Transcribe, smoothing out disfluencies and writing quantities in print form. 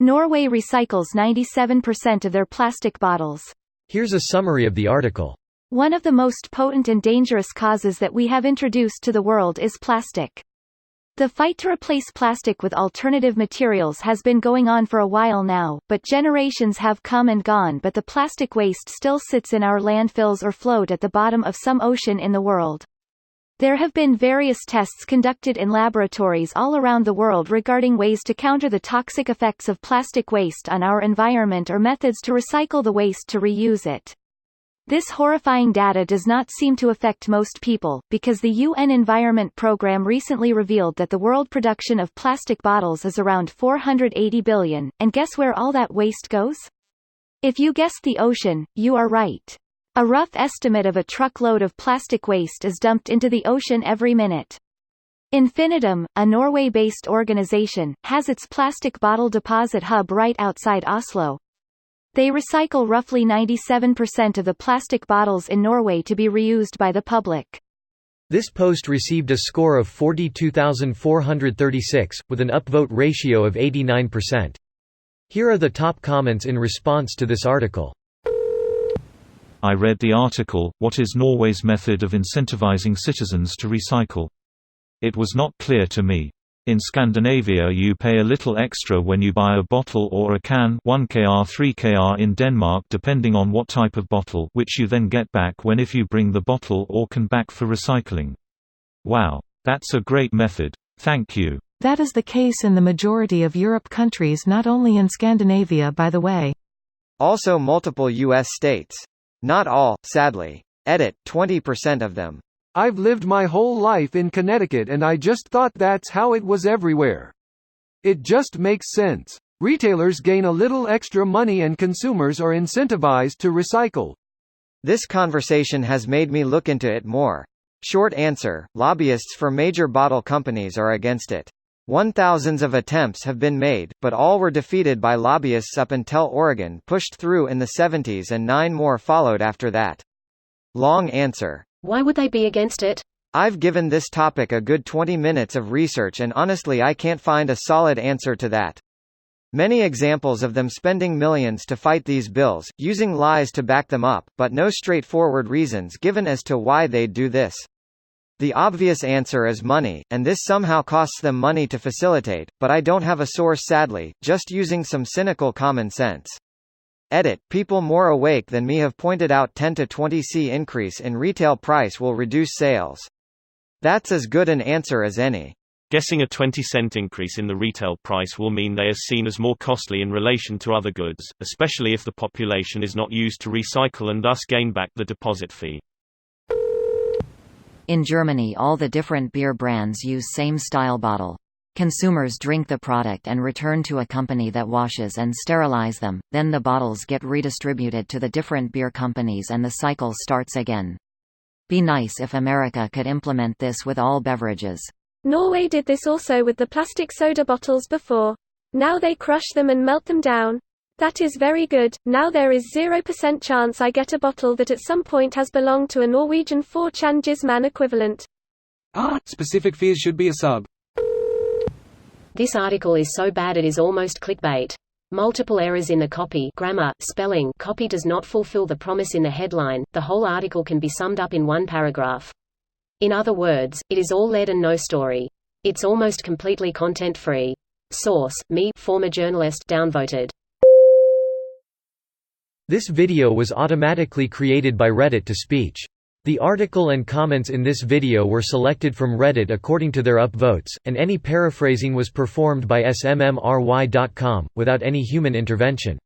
Norway recycles 97% of their plastic bottles. Here's a summary of the article. One of the most potent and dangerous causes that we have introduced to the world is plastic. The fight to replace plastic with alternative materials has been going on for a while now, but generations have come and gone, but the plastic waste still sits in our landfills or float at the bottom of some ocean in the world. There have been various tests conducted in laboratories all around the world regarding ways to counter the toxic effects of plastic waste on our environment or methods to recycle the waste to reuse it. This horrifying data does not seem to affect most people, because the UN Environment Programme recently revealed that the world production of plastic bottles is around 480 billion, and guess where all that waste goes? If you guessed the ocean, you are right. A rough estimate of a truckload of plastic waste is dumped into the ocean every minute. Infinitum, a Norway-based organization, has its plastic bottle deposit hub right outside Oslo. They recycle roughly 97% of the plastic bottles in Norway to be reused by the public. This post received a score of 42,436, with an upvote ratio of 89%. Here are the top comments in response to this article. I read the article, "What is Norway's method of incentivizing citizens to recycle?" It was not clear to me. In Scandinavia you pay a little extra when you buy a bottle or a can, 1 kr 3 kr in Denmark depending on what type of bottle, which you then get back if you bring the bottle or can back for recycling. Wow. That's a great method. Thank you. That is the case in the majority of Europe countries, not only in Scandinavia by the way. Also multiple US states. Not all, sadly. Edit, 20% of them. I've lived my whole life in Connecticut and I just thought that's how it was everywhere. It just makes sense. Retailers gain a little extra money and consumers are incentivized to recycle. This conversation has made me look into it more. Short answer, lobbyists for major bottle companies are against it. Thousands of attempts have been made, but all were defeated by lobbyists up until Oregon pushed through in the 70s and 9 more followed after that. Long answer. Why would they be against it? I've given this topic a good 20 minutes of research and honestly I can't find a solid answer to that. Many examples of them spending millions to fight these bills, using lies to back them up, but no straightforward reasons given as to why they'd do this. The obvious answer is money, and this somehow costs them money to facilitate, but I don't have a source sadly, just using some cynical common sense. Edit, people more awake than me have pointed out 10 to 20% increase in retail price will reduce sales. That's as good an answer as any. Guessing a 20-cent increase in the retail price will mean they are seen as more costly in relation to other goods, especially if the population is not used to recycle and thus gain back the deposit fee. In Germany all the different beer brands use same style bottle. Consumers drink the product and return to a company that washes and sterilize them, then the bottles get redistributed to the different beer companies and the cycle starts again. Be nice if America could implement this with all beverages. Norway did this also with the plastic soda bottles before. Now they crush them and melt them down. That is very good. Now there is 0% chance I get a bottle that at some point has belonged to a Norwegian 4chan Jizman equivalent. Specific fears should be a sub. This article is so bad it is almost clickbait. Multiple errors in the copy, grammar, spelling. Copy does not fulfill the promise in the headline. The whole article can be summed up in one paragraph. In other words, it is all lead and no story. It's almost completely content-free. Source: me, former journalist, downvoted. This video was automatically created by Reddit to speech. The article and comments in this video were selected from Reddit according to their upvotes, and any paraphrasing was performed by smmry.com, without any human intervention.